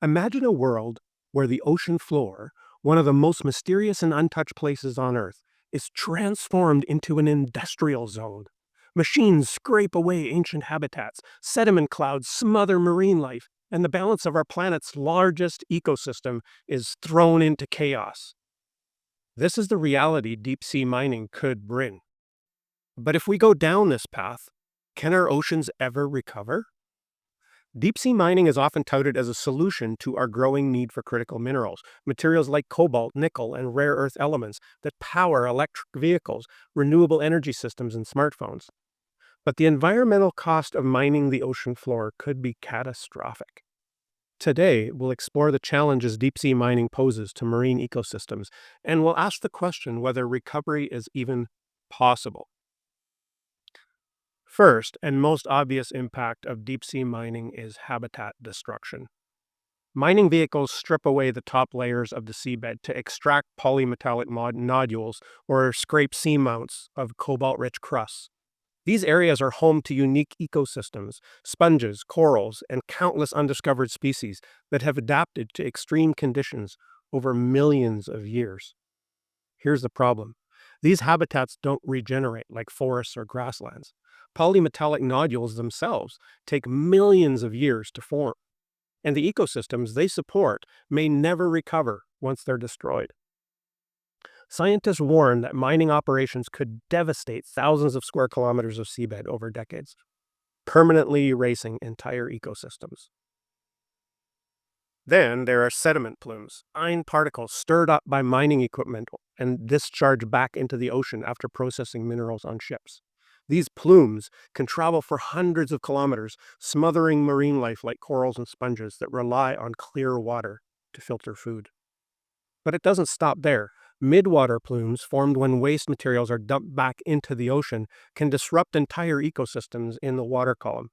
Imagine a world where the ocean floor, one of the most mysterious and untouched places on Earth, is transformed into an industrial zone. Machines scrape away ancient habitats, sediment clouds smother marine life, and the balance of our planet's largest ecosystem is thrown into chaos. This is the reality deep sea mining could bring. But if we go down this path, can our oceans ever recover? Deep sea mining is often touted as a solution to our growing need for critical minerals, materials like cobalt, nickel, and rare earth elements that power electric vehicles, renewable energy systems, and smartphones. But the environmental cost of mining the ocean floor could be catastrophic. Today, we'll explore the challenges deep sea mining poses to marine ecosystems, and we'll ask the question whether recovery is even possible. First, and most obvious impact of deep sea mining is habitat destruction. Mining vehicles strip away the top layers of the seabed to extract polymetallic nodules or scrape seamounts of cobalt-rich crusts. These areas are home to unique ecosystems, sponges, corals, and countless undiscovered species that have adapted to extreme conditions over millions of years. Here's the problem. These habitats don't regenerate like forests or grasslands. Polymetallic nodules themselves take millions of years to form, and the ecosystems they support may never recover once they're destroyed. Scientists warn that mining operations could devastate thousands of square kilometers of seabed over decades, permanently erasing entire ecosystems. Then there are sediment plumes, fine particles stirred up by mining equipment and discharged back into the ocean after processing minerals on ships. These plumes can travel for hundreds of kilometers, smothering marine life like corals and sponges that rely on clear water to filter food. But it doesn't stop there. Midwater plumes, formed when waste materials are dumped back into the ocean, can disrupt entire ecosystems in the water column.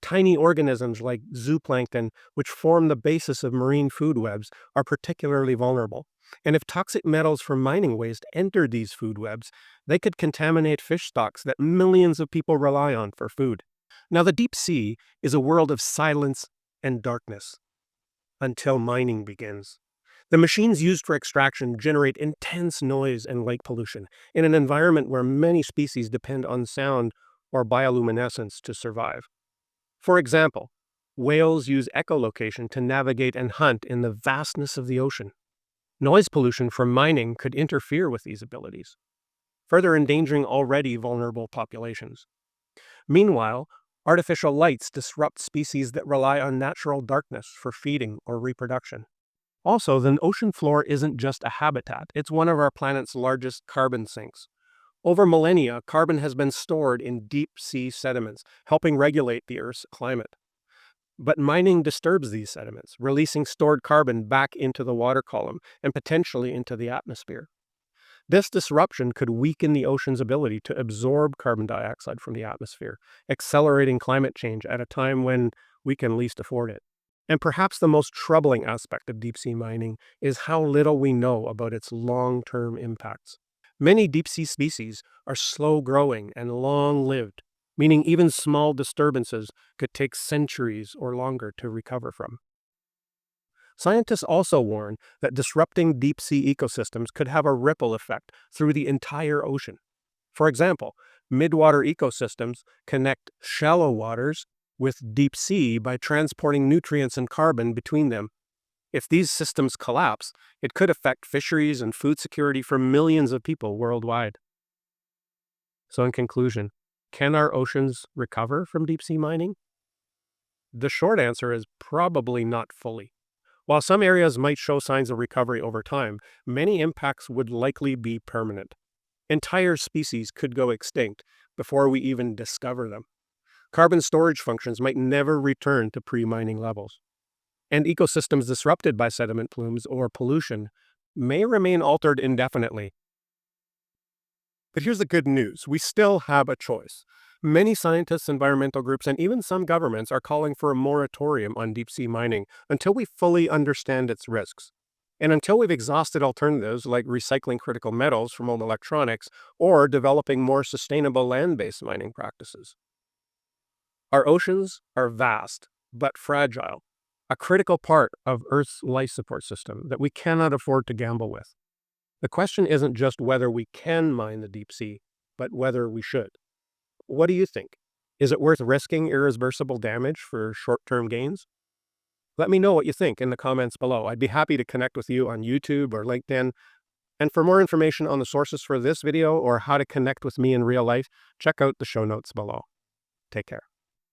Tiny organisms like zooplankton, which form the basis of marine food webs, are particularly vulnerable. And if toxic metals from mining waste enter these food webs, they could contaminate fish stocks that millions of people rely on for food. Now, the deep sea is a world of silence and darkness until mining begins. The machines used for extraction generate intense noise and light pollution in an environment where many species depend on sound or bioluminescence to survive. For example, whales use echolocation to navigate and hunt in the vastness of the ocean. Noise pollution from mining could interfere with these abilities, further endangering already vulnerable populations. Meanwhile, artificial lights disrupt species that rely on natural darkness for feeding or reproduction. Also, the ocean floor isn't just a habitat, it's one of our planet's largest carbon sinks. Over millennia, carbon has been stored in deep sea sediments, helping regulate the Earth's climate. But mining disturbs these sediments, releasing stored carbon back into the water column and potentially into the atmosphere. This disruption could weaken the ocean's ability to absorb carbon dioxide from the atmosphere, accelerating climate change at a time when we can least afford it. And perhaps the most troubling aspect of deep sea mining is how little we know about its long-term impacts. Many deep-sea species are slow-growing and long-lived, meaning even small disturbances could take centuries or longer to recover from. Scientists also warn that disrupting deep-sea ecosystems could have a ripple effect through the entire ocean. For example, midwater ecosystems connect shallow waters with deep sea by transporting nutrients and carbon between them. If these systems collapse, it could affect fisheries and food security for millions of people worldwide. So in conclusion, can our oceans recover from deep sea mining? The short answer is probably not fully. While some areas might show signs of recovery over time, many impacts would likely be permanent. Entire species could go extinct before we even discover them. Carbon storage functions might never return to pre-mining levels. And ecosystems disrupted by sediment plumes or pollution may remain altered indefinitely. But here's the good news. We still have a choice. Many scientists, environmental groups, and even some governments are calling for a moratorium on deep-sea mining until we fully understand its risks. And until we've exhausted alternatives like recycling critical metals from old electronics or developing more sustainable land-based mining practices. Our oceans are vast, but fragile. a critical part of Earth's life support system that we cannot afford to gamble with. The question isn't just whether we can mine the deep sea, but whether we should. What do you think? Is it worth risking irreversible damage for short-term gains? Let me know what you think in the comments below. I'd be happy to connect with you on YouTube or LinkedIn. And for more information on the sources for this video or how to connect with me in real life, check out the show notes below. Take care.